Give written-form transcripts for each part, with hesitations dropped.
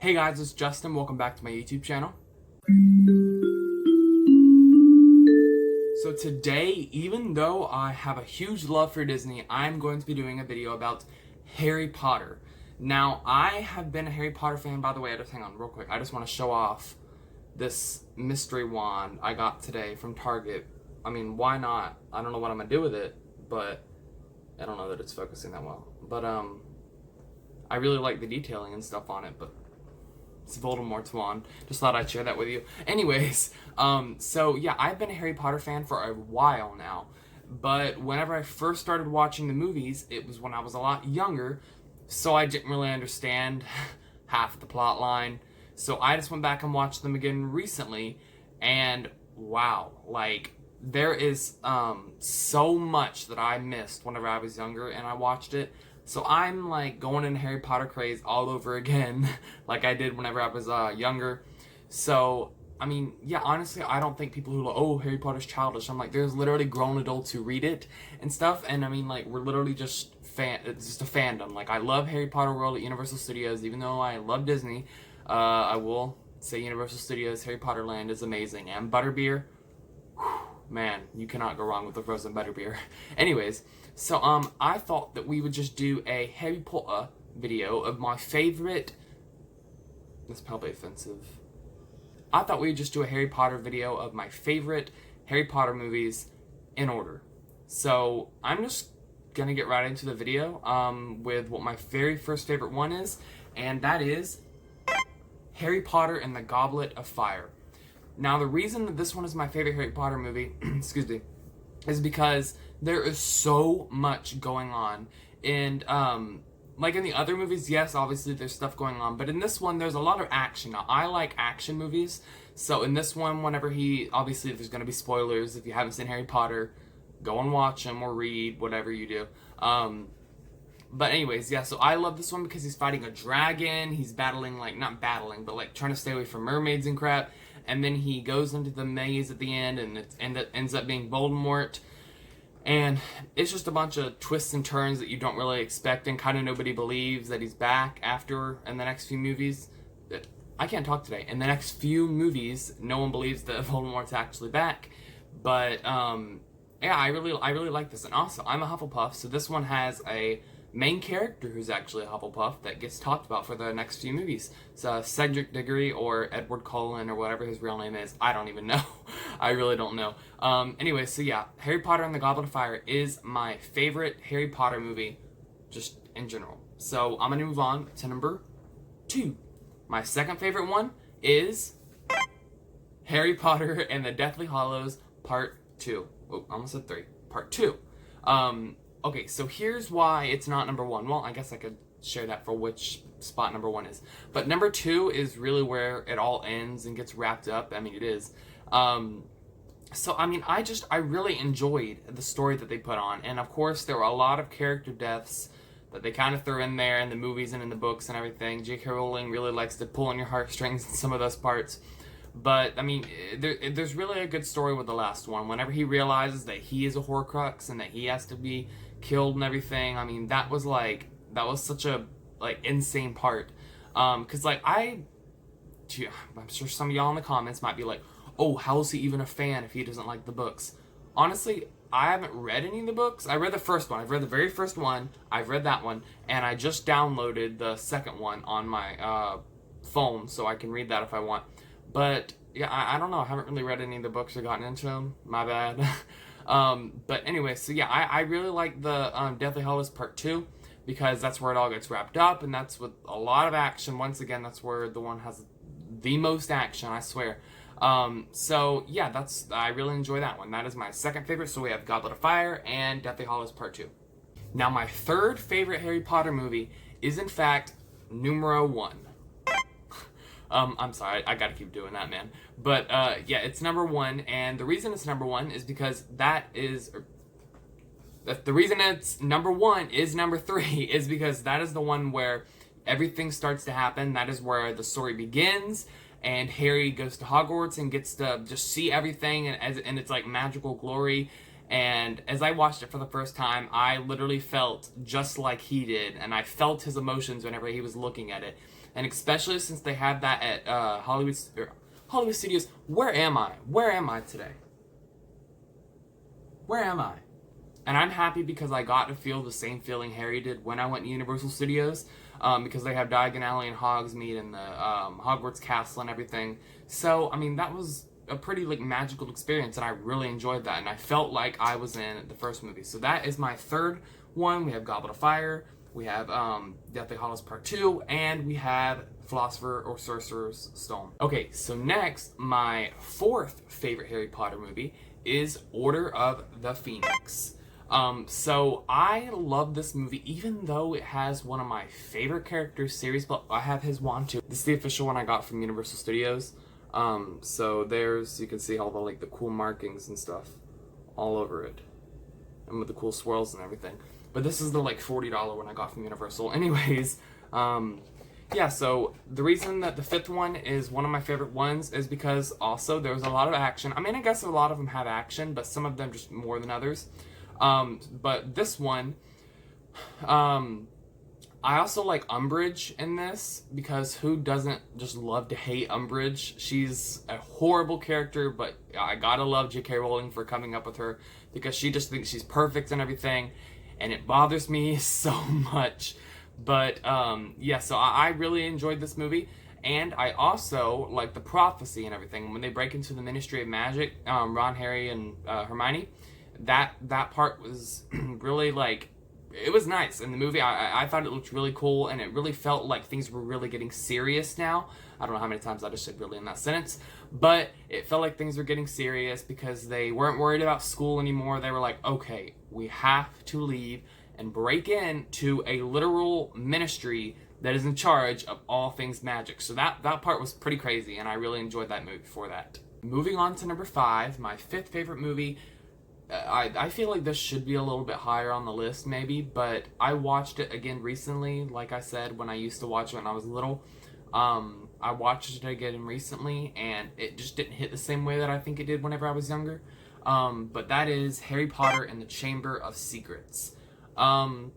Hey guys, it's Justin. Welcome back to my YouTube channel. So today, even though I have a huge love for Disney, I'm going to be doing a video about Harry Potter. Now, I have been a Harry Potter fan, by the way. Hang on real quick. I just want to show off this mystery wand I got today from Target. I mean, why not? I don't know what I'm going to do with it, but I don't know that it's focusing that well. But, I really like the detailing and stuff on it, but it's Voldemort's wand. Just thought I'd share that with you. Anyways, so yeah, I've been a Harry Potter fan for a while now. But whenever I first started watching the movies, it was when I was a lot younger, so I didn't really understand half the plot line. So I just went back and watched them again recently, and wow, like, there is so much that I missed whenever I was younger and I watched it. So I'm like going in Harry Potter craze all over again, like I did whenever I was younger. So, I mean, yeah, honestly, I don't think people who are like, oh, Harry Potter's childish. I'm like, there's literally grown adults who read it and stuff. And I mean, like, we're literally just it's just a fandom. Like, I love Harry Potter World at Universal Studios, even though I love Disney. I will say Universal Studios Harry Potter Land is amazing. And Butterbeer, man, you cannot go wrong with the frozen butterbeer. Anyways, so I thought that we would just do a Harry Potter video of my favorite. That's probably offensive. I thought we would just do a Harry Potter video of my favorite Harry Potter movies in order. So I'm just gonna get right into the video with what my very first favorite one is, and that is Harry Potter and the Goblet of Fire. Now, the reason that this one is my favorite Harry Potter movie, excuse me, is because there is so much going on. And, like in the other movies, yes, obviously there's stuff going on, but in this one, there's a lot of action. Now, I like action movies, so in this one, obviously there's going to be spoilers. If you haven't seen Harry Potter, go and watch them or read, whatever you do. But anyways, yeah, so I love this one because he's fighting a dragon, he's battling, like, not battling, but like trying to stay away from mermaids and crap, and then he goes into the maze at the end, and it ends up being Voldemort, and it's just a bunch of twists and turns that you don't really expect, and kind of nobody believes that he's back after, in the next few movies. I can't talk today. In the next few movies, no one believes that Voldemort's actually back, but, yeah, I really like this, and also, I'm a Hufflepuff, so this one has a main character who's actually a Hufflepuff that gets talked about for the next few movies. So Cedric Diggory or Edward Cullen or whatever his real name is. I don't even know. I really don't know. Anyway, so yeah, Harry Potter and the Goblet of Fire is my favorite Harry Potter movie, just in general. So I'm gonna move on to number 2. My second favorite one is Harry Potter and the Deathly Hallows Part 2. Oh, I almost said 3. Part 2. Okay, so here's why it's not number 1. Well, I guess I could share that for which spot number 1 is. But number 2 is really where it all ends and gets wrapped up. I mean, it is. So, I mean, I really enjoyed the story that they put on. And, of course, there were a lot of character deaths that they kind of threw in there in the movies and in the books and everything. J.K. Rowling really likes to pull on your heartstrings in some of those parts. But, I mean, there's really a good story with the last one. Whenever he realizes that he is a Horcrux and that he has to be killed and everything, I mean, that was such a, like, insane part. Because, like, I'm sure some of y'all in the comments might be like, oh, how is he even a fan if he doesn't like the books? Honestly, I haven't read any of the books. I read the first one. I've read the very first one. I've read that one. And I just downloaded the second one on my phone, so I can read that if I want. But, yeah, I don't know. I haven't really read any of the books or gotten into them. My bad. But anyway, so yeah, I really like the Deathly Hallows Part 2 because that's where it all gets wrapped up, and that's with a lot of action. Once again, that's where the one has the most action, I swear. So yeah, I really enjoy that one. That is my second favorite. So we have Goblet of Fire and Deathly Hallows Part 2. Now, my third favorite Harry Potter movie is, in fact, numero 1. I'm sorry, I gotta keep doing that, man. But, yeah, it's number 1, and the reason it's number 1 is because the reason it's number 1 is number 3 is because that is the one where everything starts to happen. That is where the story begins, and Harry goes to Hogwarts and gets to just see everything, and it's like magical glory. And as I watched it for the first time, I literally felt just like he did, and I felt his emotions whenever he was looking at it. and especially since they have that at Hollywood Studios. Where am I? Where am I today? Where am I? And I'm happy because I got to feel the same feeling Harry did when I went to Universal Studios, because they have Diagon Alley and Hogsmeade and the Hogwarts Castle and everything. So, I mean, that was a pretty, like, magical experience, and I really enjoyed that, and I felt like I was in the first movie. So that is my third one. We have Goblet of Fire, we have Deathly Hallows Part 2, and we have Philosopher or Sorcerer's Stone. Okay, so next, my fourth favorite Harry Potter movie is Order of the Phoenix. So I love this movie, even though it has one of my favorite characters series, but I have his wand too. This is the official one I got from Universal Studios. So you can see all the, like, the cool markings and stuff all over it. And with the cool swirls and everything. But this is the, like, $40 one I got from Universal. Anyways, yeah, so the reason that the fifth one is one of my favorite ones is because also there's a lot of action. I mean, I guess a lot of them have action, but some of them just more than others. But this one, I also like Umbridge in this, because who doesn't just love to hate Umbridge? She's a horrible character, but I gotta love J.K. Rowling for coming up with her, because she just thinks she's perfect and everything, and it bothers me so much. But, yeah, so I really enjoyed this movie, and I also like the prophecy and everything. When they break into the Ministry of Magic, Ron, Harry, and Hermione, that part was really, like, it was nice in the movie. I thought it looked really cool, and it really felt like things were really getting serious now. I don't know how many times I just said really in that sentence, but it felt like things were getting serious because they weren't worried about school anymore. They were like, okay, we have to leave and break into a literal ministry that is in charge of all things magic. So that part was pretty crazy, and I really enjoyed that movie for that. Moving on to number 5, my fifth favorite movie. I feel like this should be a little bit higher on the list maybe, but I watched it again recently, like I said, when I used to watch it when I was little. I watched it again recently, and it just didn't hit the same way that I think it did whenever I was younger. But that is Harry Potter and the Chamber of Secrets. I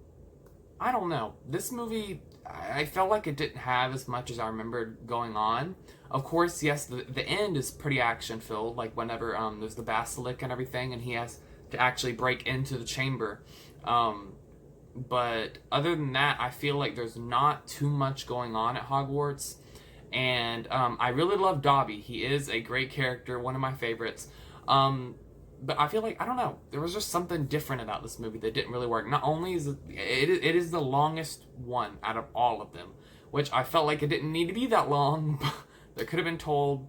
don't know. This movie, I felt like it didn't have as much as I remembered going on. Of course, yes, the end is pretty action-filled, like whenever there's the basilisk and everything, and he has to actually break into the chamber. But other than that, I feel like there's not too much going on at Hogwarts. And I really love Dobby. He is a great character, one of my favorites. But I feel like, I don't know, there was just something different about this movie that didn't really work. Not only is it is the longest one out of all of them, which I felt like it didn't need to be that long. That could have been told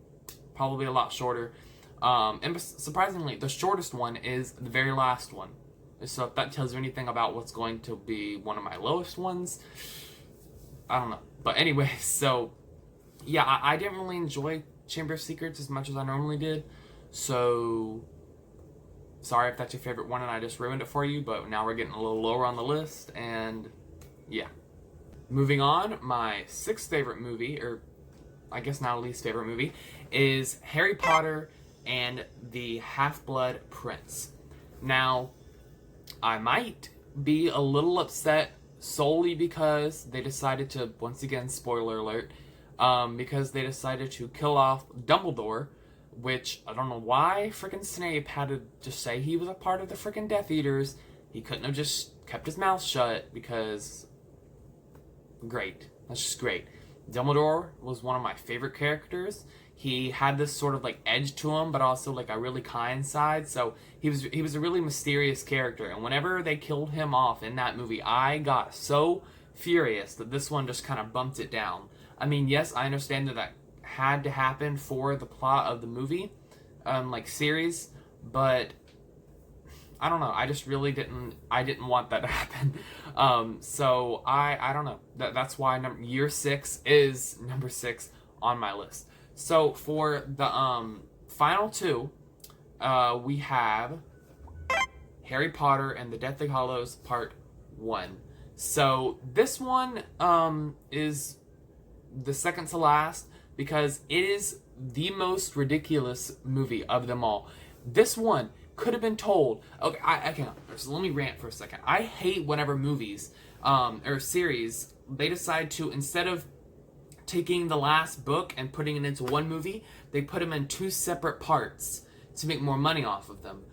probably a lot shorter. And surprisingly, the shortest one is the very last one. So if that tells you anything about what's going to be one of my lowest ones, I don't know. But anyway, so yeah, I didn't really enjoy Chamber of Secrets as much as I normally did. So sorry if that's your favorite one and I just ruined it for you, but now we're getting a little lower on the list, and yeah. Moving on, my sixth favorite movie, or I guess now least favorite movie, is Harry Potter and the Half-Blood Prince. Now, I might be a little upset solely because they decided to, once again, spoiler alert, because they decided to kill off Dumbledore, which I don't know why frickin' Snape had to just say he was a part of the frickin' Death Eaters. He couldn't have just kept his mouth shut, because great. That's just great. Dumbledore was one of my favorite characters. He had this sort of like edge to him, but also like a really kind side. So he was a really mysterious character. And whenever they killed him off in that movie, I got so furious that this one just kind of bumped it down. I mean, yes, I understand that had to happen for the plot of the movie, like series, but I don't know. I just really didn't want that to happen. So I don't know. That's why year 6 is number 6 on my list. So for the final two, we have Harry Potter and the Deathly Hallows Part 1. So this one is the second to last because it is the most ridiculous movie of them all. This one could have been told. Okay, I can't. So let me rant for a second. I hate whenever movies or series, they decide to, instead of taking the last book and putting it into one movie, they put them in 2 separate parts to make more money off of them.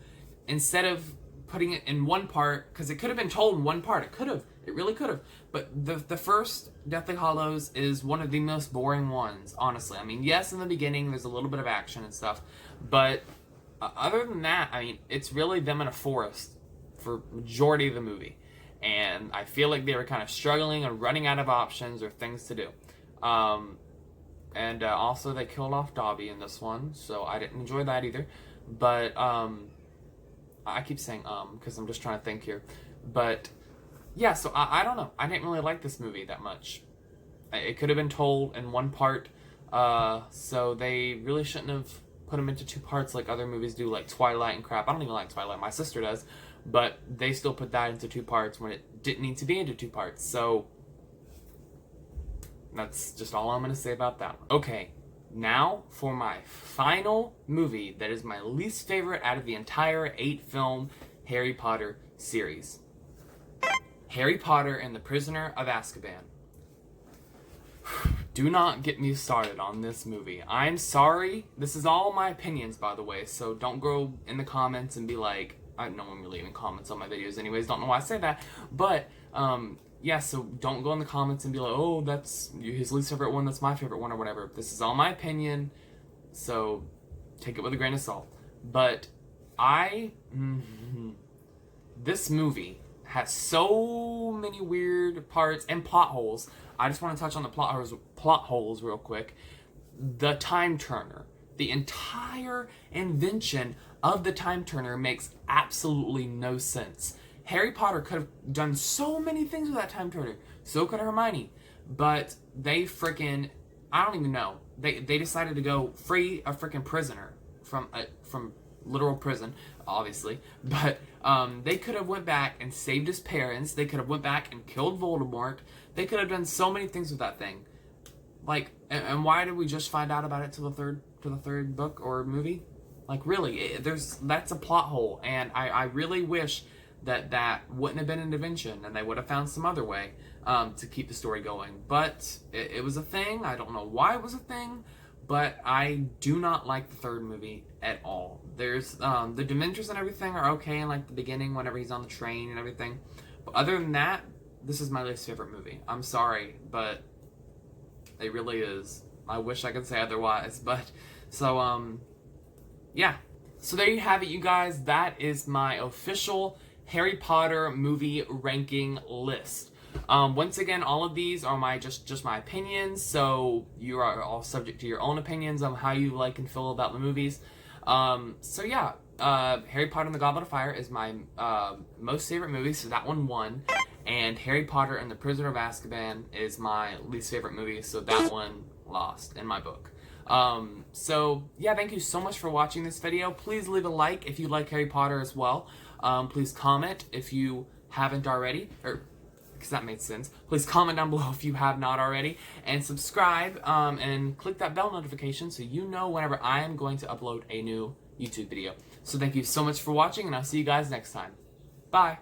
Instead of putting it in one part, because it could have been told in one part. It really could have. But the first Deathly Hallows is one of the most boring ones, honestly. I mean, yes, in the beginning there's a little bit of action and stuff, but other than that, I mean, it's really them in a forest for majority of the movie. And I feel like they were kind of struggling and running out of options or things to do. Also they killed off Dobby in this one, so I didn't enjoy that either. But I keep saying because I'm just trying to think here. But yeah, so I don't know. I didn't really like this movie that much. It could have been told in one part, so they really shouldn't have put them into 2 parts like other movies do, like Twilight and crap. I don't even like Twilight. My sister does. But they still put that into 2 parts when it didn't need to be into 2 parts. So that's just all I'm going to say about that one. Okay, now for my final movie that is my least favorite out of the entire 8-film Harry Potter series. Harry Potter and the Prisoner of Azkaban. Do not get me started on this movie. I'm sorry. This is all my opinions, by the way, so don't go in the comments and be like, I know I'm really leaving comments on my videos anyways, don't know why I say that, but, yeah, so don't go in the comments and be like, oh, that's his least favorite one, that's my favorite one, or whatever. This is all my opinion, so take it with a grain of salt. But this movie has so many weird parts and plot holes. I just want to touch on the plot holes real quick. The Time Turner. The entire invention of the Time Turner makes absolutely no sense. Harry Potter could have done so many things with that Time Turner. So could Hermione. But they freaking, I don't even know. They decided to go free a freaking prisoner from literal prison, obviously. But they could have went back and saved his parents. They could have went back and killed Voldemort. They could have done so many things with that thing. Like, and why did we just find out about it to the third book or movie? Like, really, that's a plot hole, and I really wish that wouldn't have been an invention, and they would have found some other way to keep the story going. But it was a thing. I don't know why it was a thing, but I do not like the 3rd movie at all. There's the Dementors and everything are okay in like the beginning whenever he's on the train and everything, but other than that, this is my least favorite movie. I'm sorry, but it really is. I wish I could say otherwise, but so yeah. So there you have it, you guys. That is my official Harry Potter movie ranking list. Once again, all of these are my just my opinions, so you are all subject to your own opinions on how you like and feel about the movies. So yeah, Harry Potter and the Goblet of Fire is my most favorite movie, so that one won. And Harry Potter and the Prisoner of Azkaban is my least favorite movie, so that one lost in my book. So yeah, thank you so much for watching this video. Please leave a like if you like Harry Potter as well. Please comment if you haven't already, or because that made sense. Please comment down below if you have not already, and subscribe, and click that bell notification so you know whenever I am going to upload a new YouTube video. So thank you so much for watching, and I'll see you guys next time. Bye!